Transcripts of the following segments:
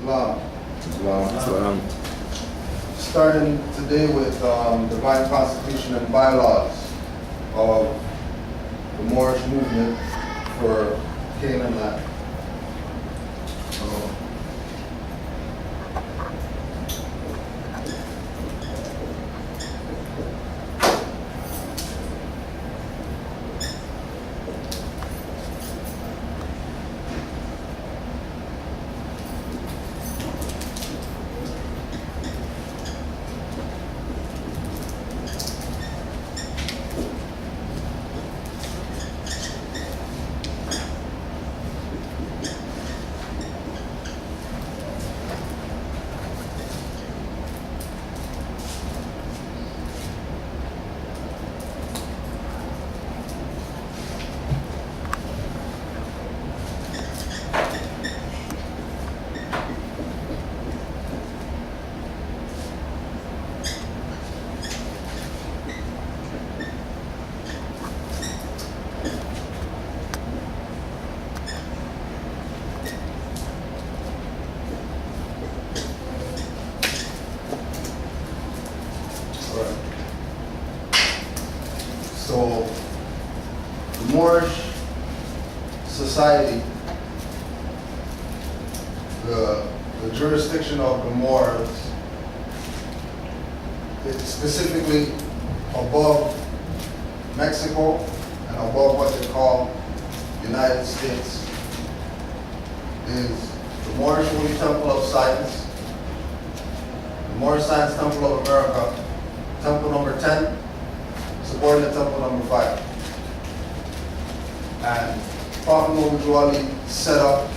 Islam. Islam. Starting today with divine constitution and bylaws of the Moorish movement for Canaanland. So, the Moorish society, the jurisdiction of the Moors, it's specifically above Mexico and above what they call the United States, is the Moorish Holy Temple of Science, the Moorish Science Temple of America, Temple number 10, subordinate temple number 5. And Prophet Muhammad set up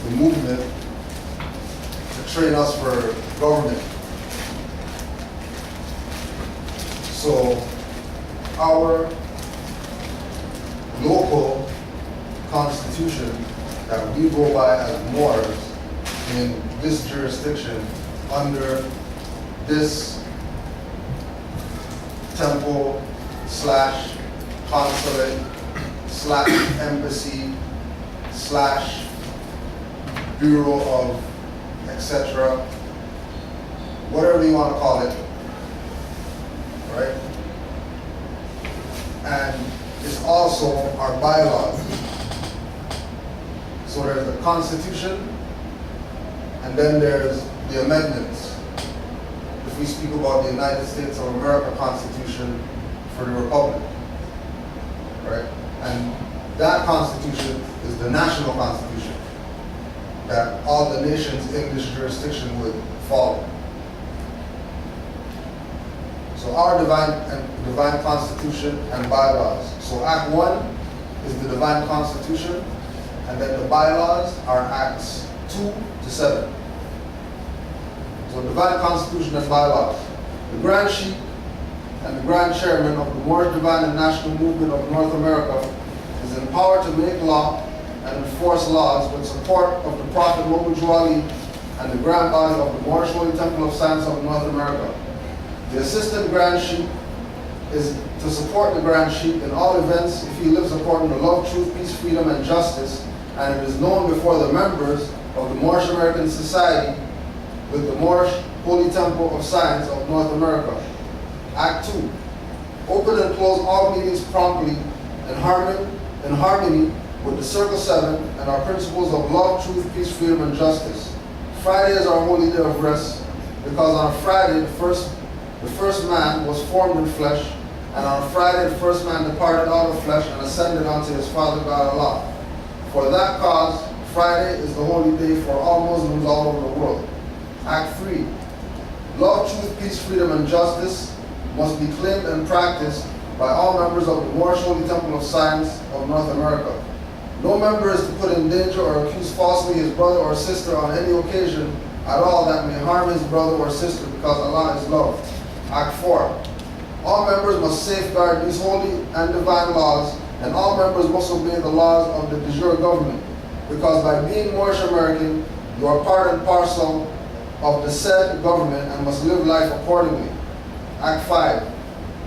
the movement to train us for government. So our local constitution that we go by as Moors in this jurisdiction under this temple / consulate / embassy / bureau of etc., whatever you want to call it, right? And it's also our bylaws. So there's the Constitution, and then there's the amendments. If we speak about the United States of America Constitution for the Republic, right? And that Constitution is the national Constitution that all the nations in this jurisdiction would follow. So our divine Constitution and bylaws. So Act 1 is the divine Constitution, and then the bylaws are Acts 2 to 7. So divine Constitution and bylaws. The Grand Sheikh and the Grand Chairman of the Moorish Divine and National Movement of North America is empowered to make law and enforce laws with support of the Prophet Muhammad and the Grand Body of the Moorish Holy Temple of Science of North America. The Assistant Grand Sheikh is to support the Grand Sheikh in all events if he lives according to love, truth, peace, freedom, and justice, and it is known before the members of the Moorish American Society with the Moorish Holy Temple of Science of North America. Act 2. Open and close all meetings promptly in harmony with the Circle 7 and our principles of love, truth, peace, freedom, and justice. Friday is our holy day of rest because on Friday the first man was formed in flesh, and on Friday the first man departed out of flesh and ascended unto his Father God Allah. For that cause, Friday is the holy day for all Muslims all over the world. Act 3. Love, truth, peace, freedom, and justice must be claimed and practiced by all members of the Moorish Holy Temple of Science of North America. No member is to put in danger or accuse falsely his brother or sister on any occasion at all that may harm his brother or sister, because Allah is love. Act 4. All members must safeguard these holy and divine laws, and all members must obey the laws of the de jure government, because by being Moorish American, you are part and parcel of the said government and must live life accordingly. Act 5.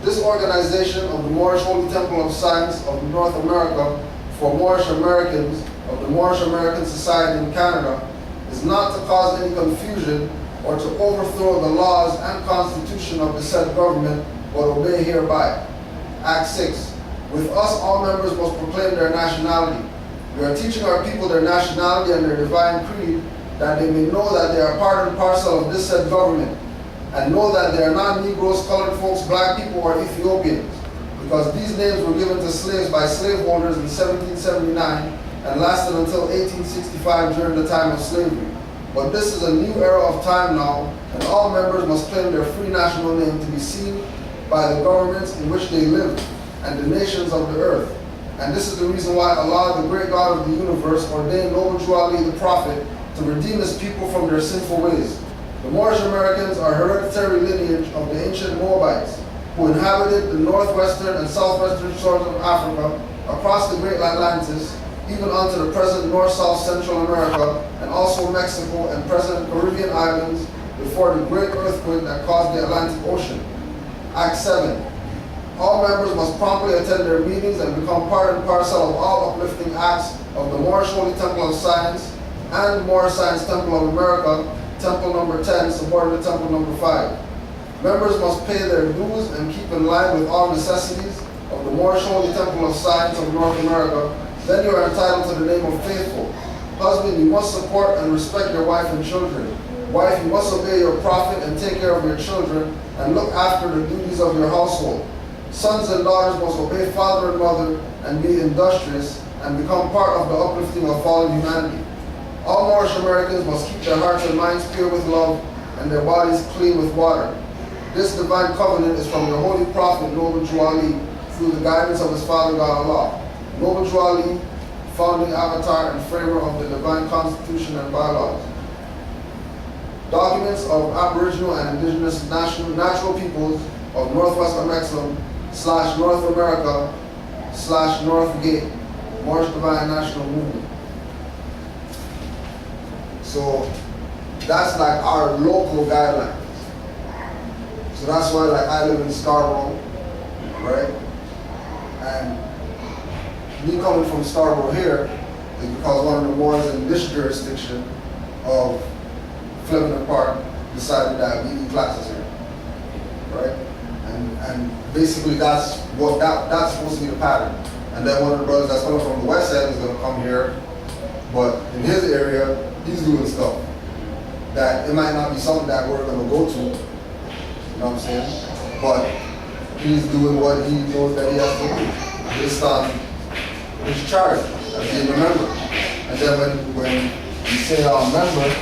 This organization of the Moorish Holy Temple of Science of North America for Moorish Americans of the Moorish American Society in Canada is not to cause any confusion or to overthrow the laws and constitution of the said government, but obey hereby. Act 6. With us, all members must proclaim their nationality. We are teaching our people their nationality and their divine creed, that they may know that they are part and parcel of this said government, and know that they are not Negroes, colored folks, black people, or Ethiopians, because these names were given to slaves by slaveholders in 1779 and lasted until 1865 during the time of slavery. But this is a new era of time now, and all members must claim their free national name to be seen by the governments in which they live and the nations of the earth. And this is the reason why Allah, the great God of the universe, ordained Noble Jew Ali the Prophet to redeem his people from their sinful ways. The Moorish Americans are hereditary lineage of the ancient Moabites, who inhabited the northwestern and southwestern shores of Africa, across the Great Atlantis, even unto the present North, South, Central America, and also Mexico and present Caribbean islands, before the great earthquake that caused the Atlantic Ocean. Act 7. All members must promptly attend their meetings and become part and parcel of all uplifting acts of the Moorish Holy Temple of Science and Moorish Science Temple of America, Temple number 10, subordinate Temple number 5. Members must pay their dues and keep in line with all necessities of the Moorish Holy Temple of Science of North America. Then you are entitled to the name of faithful. Husband, you must support and respect your wife and children. Wife, you must obey your prophet and take care of your children and look after the duties of your household. Sons and daughters must obey father and mother and be industrious and become part of the uplifting of fallen humanity. All Moorish Americans must keep their hearts and minds pure with love and their bodies clean with water. This divine covenant is from your holy prophet, Noble Jew Ali, through the guidance of his father God Allah. Noble Jew Ali, founding avatar and framer of the divine constitution and bylaws. Documents of Aboriginal and Indigenous natural peoples of Northwest Amexem / North America / North Gate, Moorish Divine National Movement. So that's like our local guidelines. So that's why like I live in Scarborough, right? And me coming from Scarborough here is because one of the Moors in this jurisdiction of Flemo Park decided that we need classes here, right? And basically that's what that's supposed to be the pattern. And then one of the brothers that's coming from the west side is gonna come here, but in his area, he's doing stuff that it might not be something that we're gonna go to, you know what I'm saying? But he's doing what he knows that he has to do based on his charge as being a member. And then when you say member,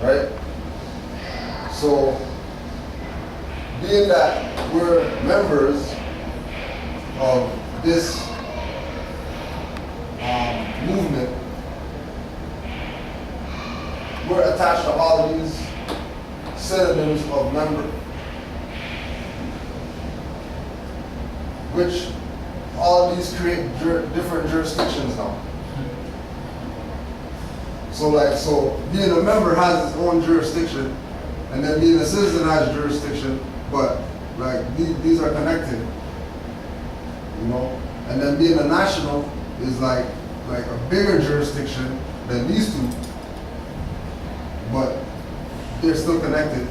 right? So, being that we're members of this movement, we're attached to all of these synonyms of member, which all of these create different jurisdictions now. So being a member has its own jurisdiction, and then being a citizen has jurisdiction, but like these are connected, you know? And then being a national is like a bigger jurisdiction than these two, but they're still connected.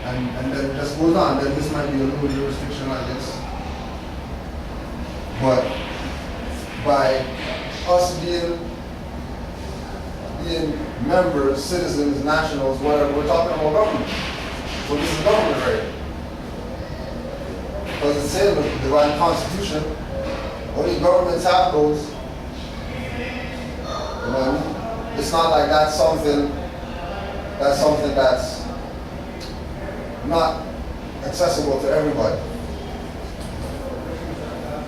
And then it just goes on. Then this might be a little jurisdiction like this. But by us being members, citizens, nationals, whatever, we're talking about government. So this is government right here. Because it says in the divine constitution, only governments have those. You know, it's not like that's something that's not accessible to everybody.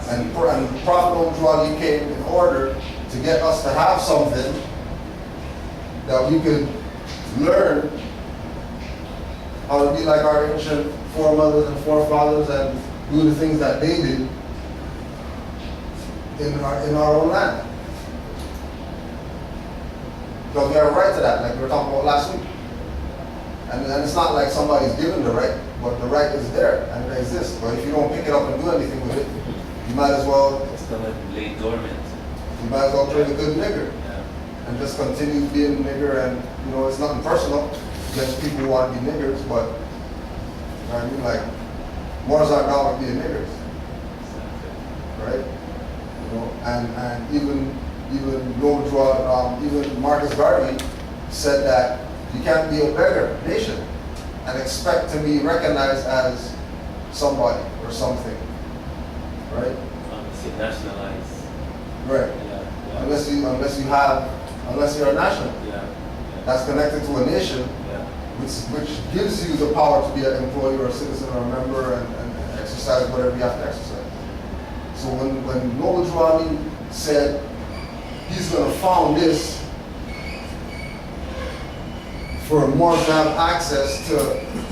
And Prophet Muhammad came in order to get us to have something that we could learn how to be like our ancient foremothers and forefathers and do the things that they did in our own land. Because we have a right to that, like we were talking about last week. And it's not like somebody's given the right, but the right is there and it exists. But if you don't pick it up and do anything with it, you might as well. It's gonna lay dormant. You might as well play the good nigger. Yeah. And just continue being a nigger, and it's nothing personal against people who want to be niggers, but you know what I mean, like Moors aren't down with being niggers. Right? And even even Marcus Garvey said that you can't be a beggar nation and expect to be recognized as somebody or something. Right? Unless you nationalize. Right. Yeah. Unless you're a national. Yeah. That's connected to a nation, Yeah. which gives you the power to be an employee or a citizen or a member and exercise whatever you have to exercise. So when Noble Drew Ali said he's going to found this for Moors to have access to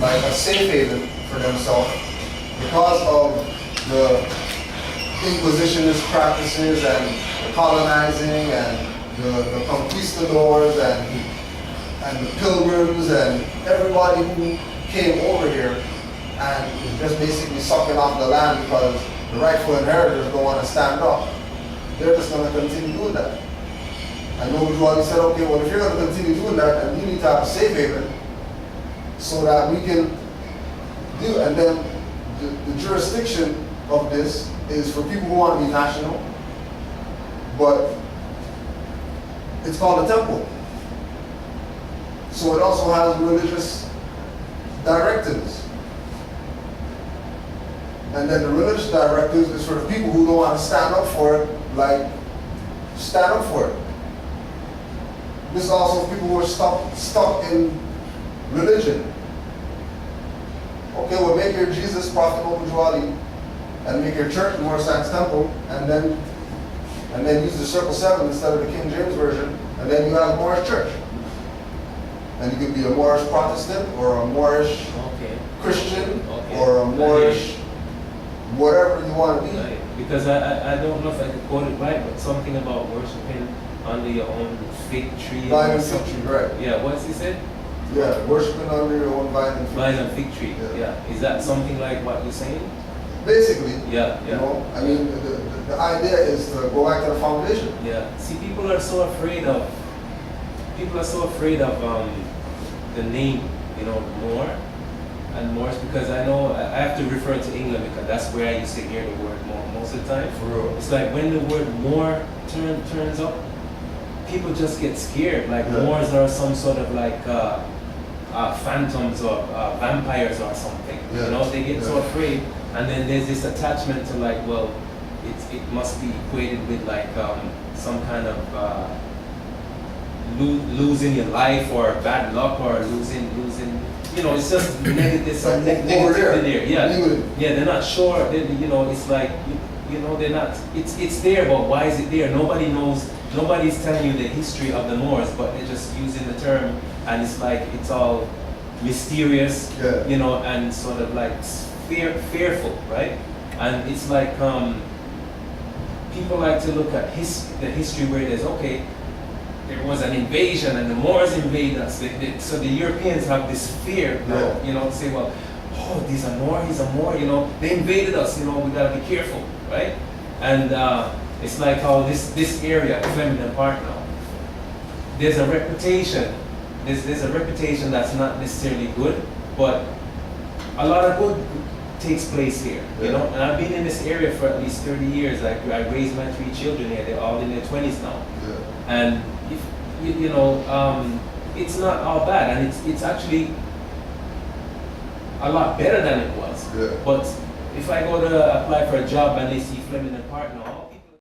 like a safe haven for themselves because of the Inquisitionist practices and the colonizing and the conquistadors and the pilgrims and everybody who came over here and is just basically sucking off the land because the rightful inheritors don't want to stand up. They're just going to continue doing that. And Noble Drew Ali said, okay, well, if you're going to continue doing that, then you need to have a safe haven so that we can do. And then the jurisdiction of this is for people who want to be national, but it's called a temple. So it also has religious directives. And then the religious directives is for the people who don't want to stand up for it, like, stand up for it. This is also for people who are stuck in religion. Okay, well, make your Jesus Prophet Noble Drew Ali and make your church Moor Science Temple, and then use the Circle 7 instead of the King James Version, and then you have a Moorish church. And you could be a Moorish Protestant or a Moorish Christian or a Moorish whatever you want to be. Right. Because I don't know if I could quote it right, but something about worshiping under your own fig tree. Vine and fig tree, right. Yeah, what's he said? Yeah, worshiping under your own vine and fig tree. Vine and fig tree, yeah. Is that something like what you're saying? Basically, yeah. I mean, the idea is to go back to the foundation. Yeah. See, people are so afraid of the name, Moor and Moors, because I know I have to refer to England because that's where I used to hear the word Moor most of the time. For real. It's like when the word Moor turns up, people just get scared. Like Moors are some sort of like phantoms or vampires or something. Yeah. They get so afraid. And then there's this attachment to like, well, it must be equated with like some kind of losing your life or bad luck or losing. It's just negative. There's some negativity there. Yeah, they're not sure. It's like they're not. It's there, but why is it there? Nobody knows. Nobody's telling you the history of the Moors, but they're just using the term, and it's like it's all mysterious, and sort of like fearful, right? And it's like people like to look at the history where there's there was an invasion and the Moors invade us. So the Europeans have this fear, to say, well, he's a Moor, they invaded us, we gotta be careful, right? And it's like how this area, the feminine part now, there's a reputation that's not necessarily good, but a lot of good takes place here, And I've been in this area for at least 30 years. Like I raised my 3 children here. They're all in their 20s now, and if it's not all bad, and it's actually a lot better than it was. But if I go to apply for a job and they see feminine part now,